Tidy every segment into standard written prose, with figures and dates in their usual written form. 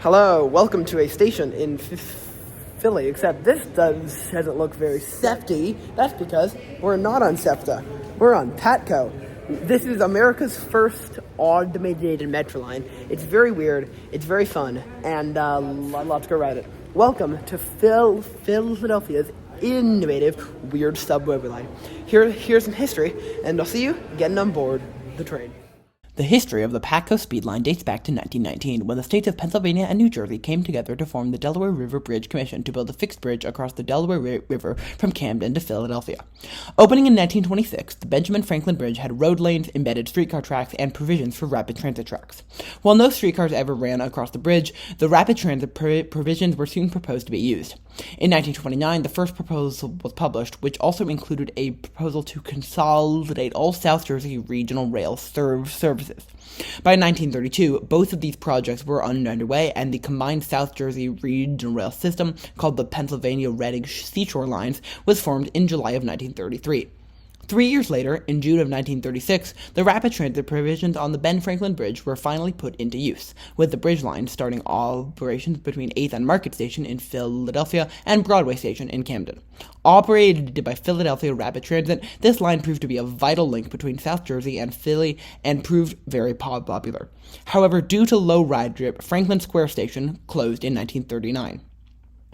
Hello, welcome to a station in Philly, except this doesn't look very SEPTA. That's because we're not on SEPTA. We're on PATCO. This is America's first automated metro line. It's very weird, it's very fun, and lots to go ride it. Welcome to Philadelphia's innovative, weird subway line. Here's some history, and I'll see you getting on board the train. The history of the PATCO speed line dates back to 1919, when the states of Pennsylvania and New Jersey came together to form the Delaware River Bridge Commission to build a fixed bridge across the Delaware River from Camden to Philadelphia. Opening in 1926, the Benjamin Franklin Bridge had road lanes, embedded streetcar tracks, and provisions for rapid transit tracks. While no streetcars ever ran across the bridge, the rapid transit provisions were soon proposed to be used. In 1929, the first proposal was published, which also included a proposal to consolidate all South Jersey regional rail services. By 1932, both of these projects were underway, and the combined South Jersey regional rail system, called the Pennsylvania Reading Seashore Lines, was formed in July of 1933. 3 years later, in June of 1936, the rapid transit provisions on the Ben Franklin Bridge were finally put into use, with the bridge line starting operations between 8th and Market Station in Philadelphia and Broadway Station in Camden. Operated by Philadelphia Rapid Transit, this line proved to be a vital link between South Jersey and Philly and proved very popular. However, due to low ridership, Franklin Square Station closed in 1939.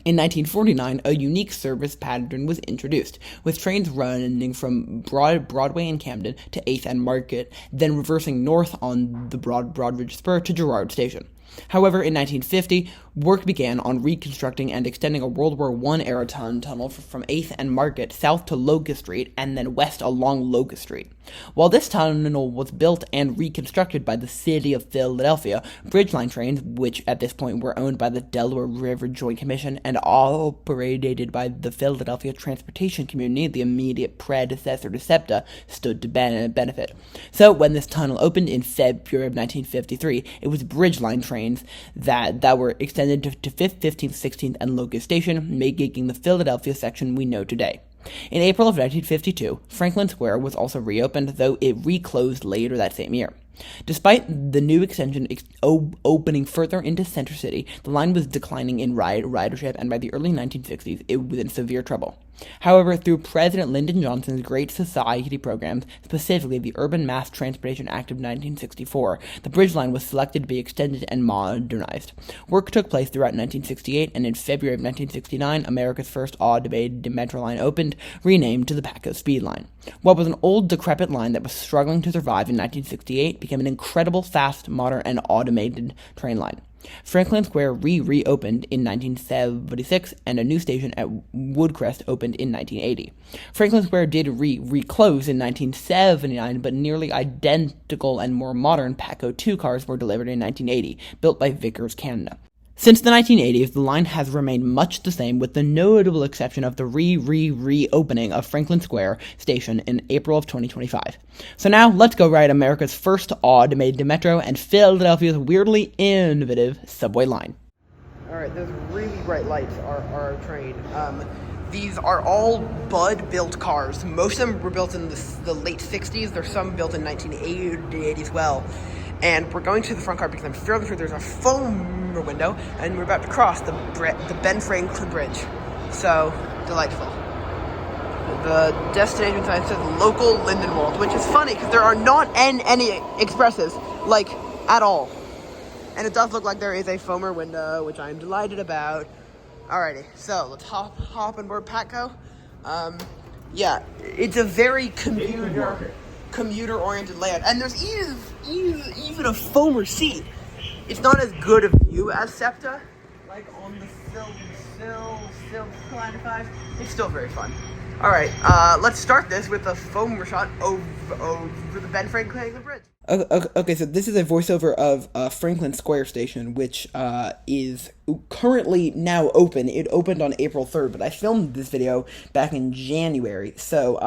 In 1949, a unique service pattern was introduced, with trains running from Broadway and Camden to 8th and Market, then reversing north on the Broadridge Spur to Girard Station. However, in 1950, work began on reconstructing and extending a World War I-era tunnel from 8th and Market south to Locust Street and then west along Locust Street. While this tunnel was built and reconstructed by the city of Philadelphia, Bridgeline trains, which at this point were owned by the Delaware River Joint Commission and operated by the Philadelphia Transportation Community, the immediate predecessor to SEPTA, stood to benefit. So when this tunnel opened in February of 1953, it was Bridgeline trains that were extended to 5th, 15th, 16th, and Locust Station, making the Philadelphia section we know today. In April of 1952, Franklin Square was also reopened, though it reclosed later that same year. Despite the new extension opening further into Center City, the line was declining in ridership, and by the early 1960s, it was in severe trouble. However, through President Lyndon Johnson's Great Society programs, specifically the Urban Mass Transportation Act of 1964, the bridge line was selected to be extended and modernized. Work took place throughout 1968, and in February of 1969, America's first automated metro line opened, renamed to the PATCO Speed Line. What was an old, decrepit line that was struggling to survive in 1968 became an incredible, fast, modern, and automated train line. Franklin Square reopened in 1976, and a new station at Woodcrest opened in 1980. Franklin Square did reclose in 1979, but nearly identical and more modern PATCO 2 cars were delivered in 1980, built by Vickers Canada. Since the 1980s, the line has remained much the same, with the notable exception of the reopening of Franklin Square Station in April of 2025. So now, let's go ride America's first automated metro and Philadelphia's weirdly innovative subway line. Alright, those really bright lights are our train. These are all Budd-built cars. Most of them were built in the late 60s. There's some built in 1980 as well. And we're going to the front car because I'm fairly sure there's a foam window, and we're about to cross the Ben Franklin Bridge. So, delightful. The destination sign says local Lindenwold, which is funny because there are not any expresses, like, at all. And it does look like there is a foamer window, which I'm delighted about. Alrighty, so let's hop on board PATCO. Yeah, it's a very commuter-oriented layout, and there's even a foamer seat. It's not as good a view as SEPTA, like on the Phil Line 5. It's still very fun. Alright, let's start this with a foamer shot over the Ben Franklin Bridge. Okay, so this is a voiceover of Franklin Square Station, which is currently now open. It opened on April 3rd, but I filmed this video back in January, so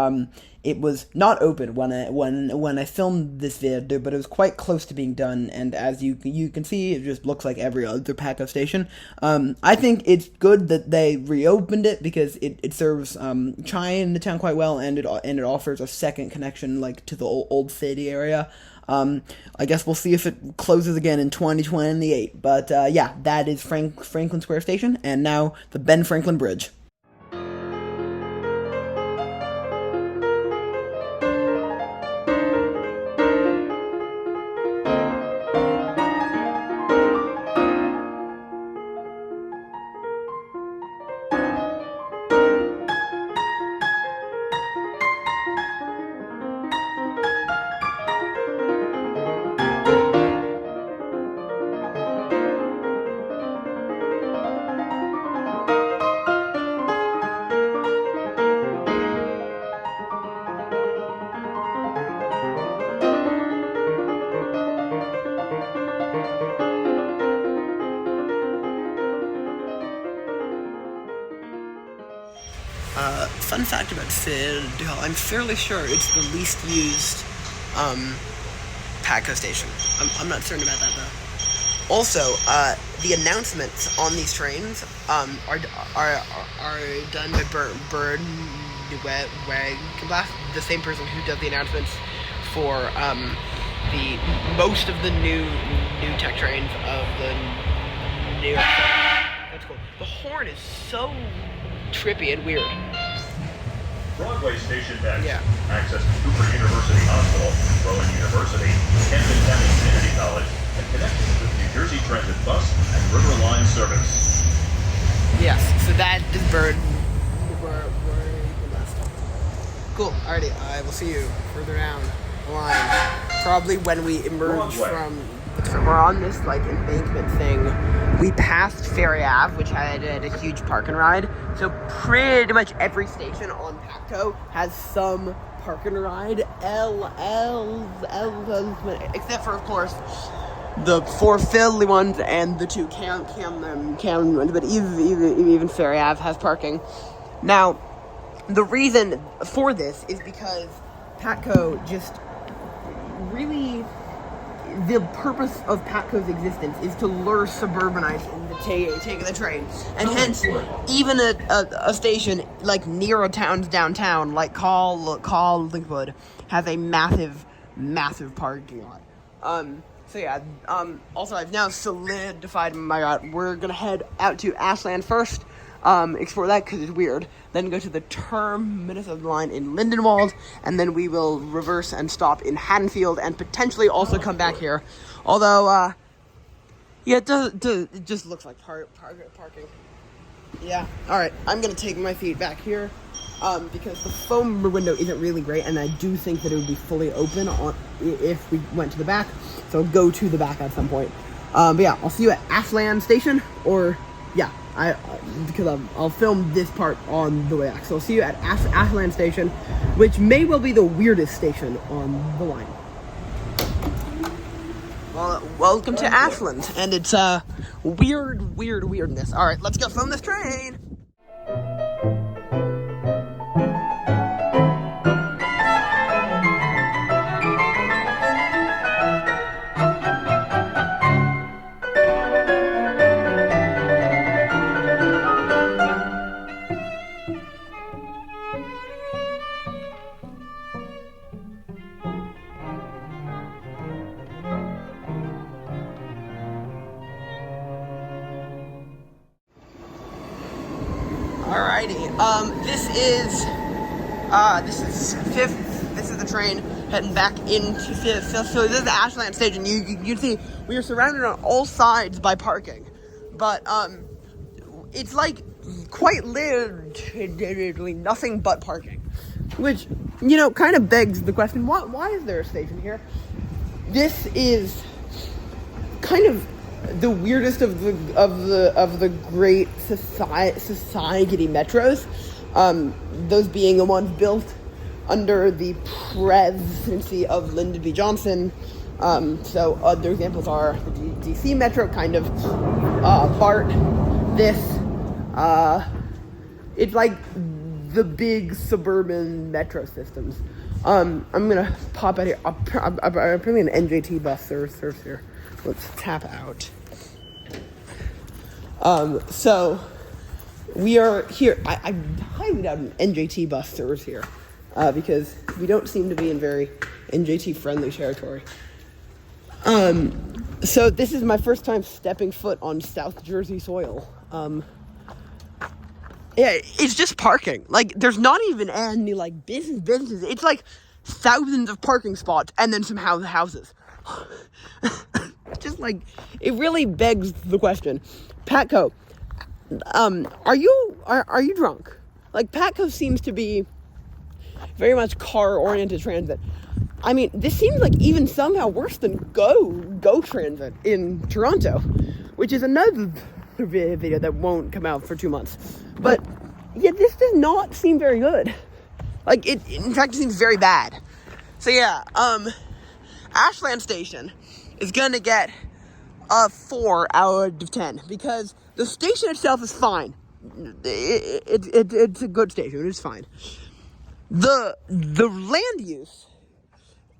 it was not open when I filmed this video, but it was quite close to being done, and as you can see, it just looks like every other PATCO station. I think it's good that they reopened it because it serves Chinatown quite well, and it offers a second connection, like, to the old city area. I guess we'll see if it closes again in 2028. But yeah, that is Franklin Square Station, and now the Ben Franklin Bridge. Fun fact about City Hall, I'm fairly sure it's the least used PATCO station. I'm not certain about that though. Also, the announcements on these trains are done by Bird Wagenblatt, the same person who does the announcements for the most of the new tech trains of the New York. That's cool. The horn is so trippy and weird. Broadway Station next. Yeah. Access to Cooper University Hospital, Rowan University, Camden County Community College, and connections with New Jersey Transit Bus and River Line service. Yes, so that is Bird. Cool. Alrighty, I will see you further down the line. Probably when we emerge from. So we're on this like embankment thing. We passed Ferry Ave, which had a huge park and ride. So pretty much every station on PATCO has some park and ride. Except for, of course, the 4 Philly ones and the 2 Camden ones. But even Ferry Ave has parking. Now, the reason for this is because PATCO just really. The purpose of PATCO's existence is to lure suburbanites into taking the train. And hence, even a station like near a town's downtown, like Lindenwold, has a massive parking lot. So yeah, also I've now solidified my route. We're gonna head out to Ashland first, explore that because it's weird. Then go to the terminus of the line in Lindenwold, and then we will reverse and stop in Haddonfield, and potentially also come back here. Although, yeah, it just looks like parking. Yeah. All right, I'm gonna take my feet back here, because the foam window isn't really great, and I do think that it would be fully open if we went to the back. So go to the back at some point. But yeah, I'll see you at Ashland Station, or yeah. Because I'll film this part on the way back. So I'll see you at Ashland Station, which may well be the weirdest station on the line. Well, welcome to Ashland, and it's weirdness. All right, let's go film this train. Alrighty, this is the train heading back into Fifth. So this is the Ashland Station. You see, we are surrounded on all sides by parking, but it's like quite literally nothing but parking, which kind of begs the question: why is there a station here? This is kind of the weirdest of the great society metros, those being the ones built under the presidency of Lyndon B. Johnson. So other examples are the DC Metro, kind of BART. This it's like the big suburban metro systems. I'm gonna pop out here. Apparently an NJT bus serves here. Let's tap out. So we are here. I highly doubt an NJT bus serves here, because we don't seem to be in very NJT friendly territory. So this is my first time stepping foot on South Jersey soil. Yeah, it's just parking. Like, there's not even any, like, businesses. It's, like, thousands of parking spots and then some houses. Just, like, it really begs the question. PATCO, are you drunk? Like, PATCO seems to be very much car-oriented transit. I mean, this seems like even somehow worse than Go Transit in Toronto, which is another video that won't come out for 2 months. But yeah, this does not seem very good. Like, it in fact seems very bad. So yeah, Ashland Station is gonna get a 4 out of 10 because the station itself is fine. It's a good station. It's fine. The land use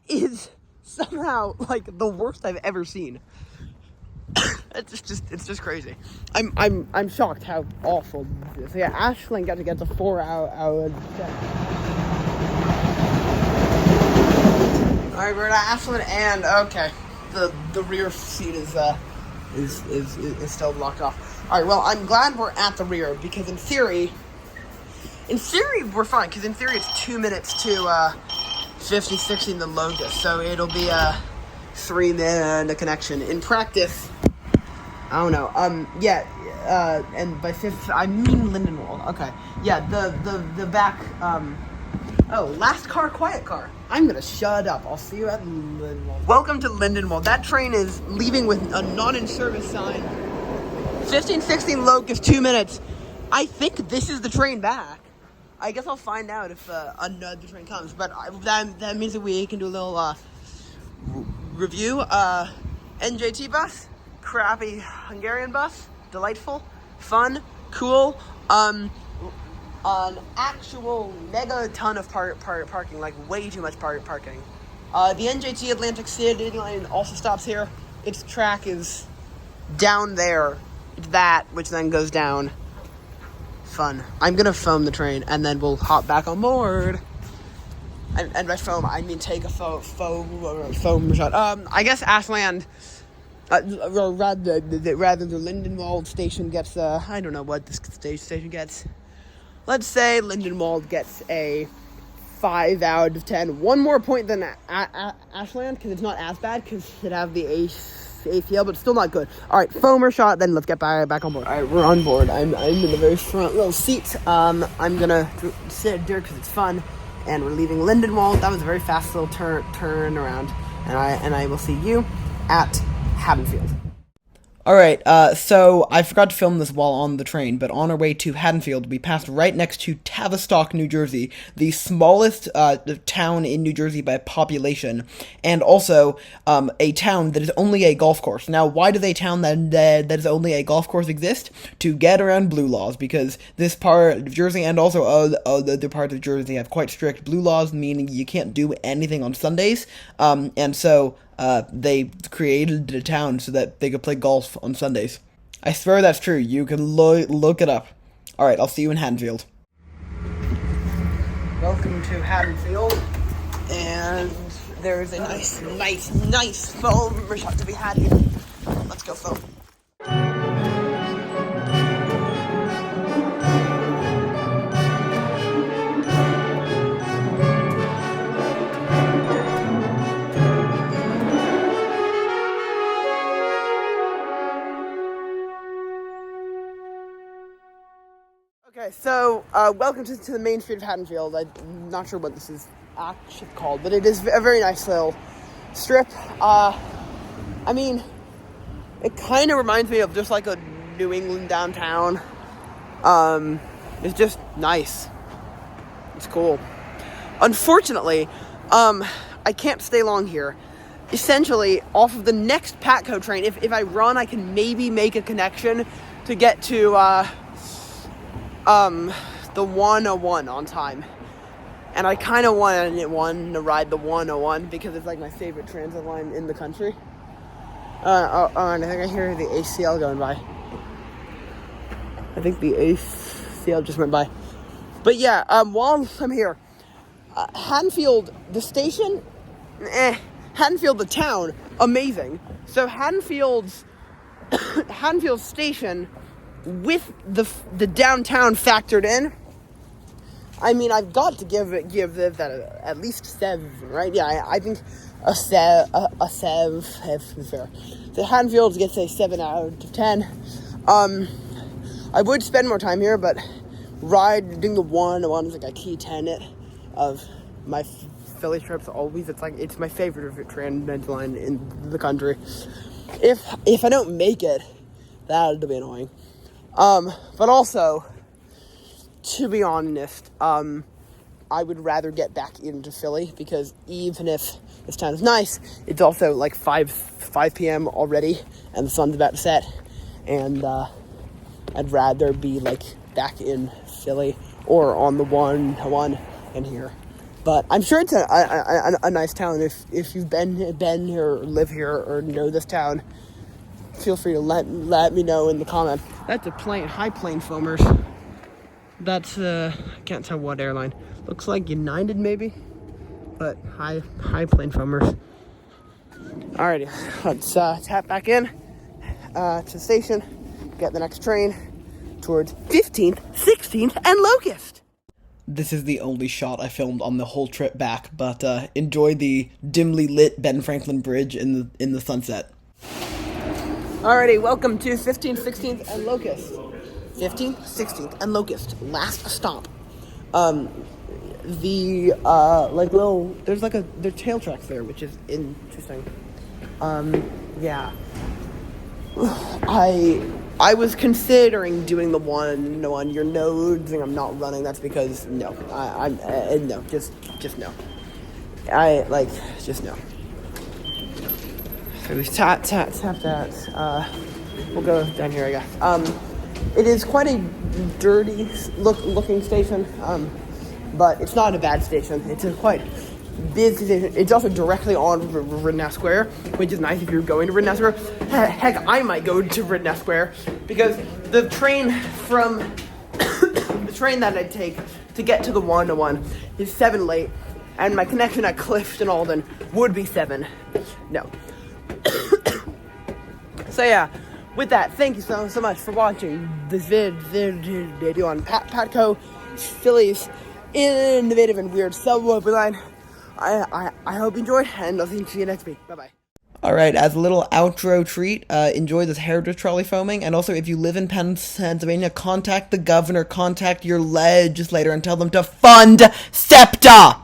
is somehow like the worst I've ever seen. It's just crazy. I'm shocked how awful this is. Yeah, Ashland got to get the 4 out of 10. Alright, we're at Ashland and okay. The rear seat is still blocked off. Alright, well I'm glad we're at the rear because in theory we're fine, because in theory it's 2 minutes to 50-60 in the Locust, so it'll be a 3-minute connection. In practice, I don't know. And by fifth, I mean Lindenwold. Okay, yeah. The back. Last car, quiet car. I'm gonna shut up. I'll see you at Lindenwold. Welcome to Lindenwold. That train is leaving with a not-in-service sign. 15-16 Locust, 2 minutes. I think this is the train back. I guess I'll find out if another train comes. But that means that we can do a little review. NJT bus. Crappy Hungarian bus, delightful, fun, cool, an actual mega ton of parking, like way too much parking. The NJT Atlantic City line also stops here. Its track is down there. It's that, which then goes down. Fun. I'm gonna foam the train, and then we'll hop back on board. And by foam, I mean take a foam shot. I guess Ashland... rather the Lindenwold Station gets, I don't know what this station gets. Let's say Lindenwold gets a 5 out of 10. 1 more point than Ashland, because it's not as bad, because it have the ACL, but still not good. Alright, foamer shot, then let's get back on board. Alright, we're on board. I'm in the very front little seat. I'm gonna sit there because it's fun, and we're leaving Lindenwold. That was a very fast little turn around, and I will see you at Haddonfield. Alright, so I forgot to film this while on the train, but on our way to Haddonfield, we passed right next to Tavistock, New Jersey, the smallest town in New Jersey by population, and also a town that is only a golf course. Now, why does a town that is only a golf course exist? To get around blue laws, because this part of Jersey and also other parts of Jersey have quite strict blue laws, meaning you can't do anything on Sundays, and so... they created a town so that they could play golf on Sundays. I swear that's true. You can look it up. Alright, I'll see you in Haddonfield. Welcome to Haddonfield. And there's a nice foam shot to be had here. Let's go foam. Okay, so, welcome to the main street of Haddonfield. I'm not sure what this is actually called, but it is a very nice little strip. I mean, it kind of reminds me of just like a New England downtown. It's just nice. It's cool. Unfortunately, I can't stay long here. Essentially, off of the next PATCO train, if I run, I can maybe make a connection to get to, the 101 on time. And I kind of want to ride the 101 because it's like my favorite transit line in the country. And I think I hear the ACL going by. I think the ACL just went by. But yeah, while I'm here, Haddonfield, the station, Haddonfield, the town, amazing. So Haddonfield Station, with the downtown factored in, I mean, I've got to give that at least 7, right? Yeah, I think a 7 is fair. So Haddonfield gets a 7 out of 10. I would spend more time here, but riding the 101 is like a key tenet of my Philly trips. Always, it's my favorite transit line in the country. If I don't make it, that'll be annoying. But also, to be honest, I would rather get back into Philly, because even if this town is nice, it's also like 5 p.m. already, and the sun's about to set, and I'd rather be like back in Philly or on the 101 in here. But I'm sure it's a nice town. If you've been here or live here or know this town, feel free to let me know in the comments. That's a high plane foamers. That's I can't tell what airline. Looks like United maybe, but high plane foamers. Alrighty, let's tap back in to the station, get the next train towards 15th, 16th, and Locust. This is the only shot I filmed on the whole trip back, but enjoy the dimly lit Ben Franklin Bridge in the sunset. Alrighty, welcome to 15th, 16th, and Locust. 15th, 16th, and Locust. Last stop. There's like there's tail tracks there, which is interesting. Yeah. I was considering doing the 101. You're noticing I'm not running. That's because no. No. Just no. Just no. So we tap that. We'll go down here, I guess. It is quite a dirty looking station, but it's not a bad station. It's a quite busy station. It's also directly on Rittenhouse Square, which is nice if you're going to Rittenhouse Square. Heck, I might go to Rittenhouse Square, because the train that I take to get to the 101 is 7 late, and my connection at Clifton Alden would be 7. No. So yeah, with that, thank you so much for watching this video on PATCO, Philly's innovative and weird subway line. I hope you enjoyed, and I'll see you next week. Bye-bye. Alright, as a little outro treat, enjoy this heritage trolley foaming, and also if you live in Pennsylvania, contact the governor, contact your legislator, and tell them to fund SEPTA!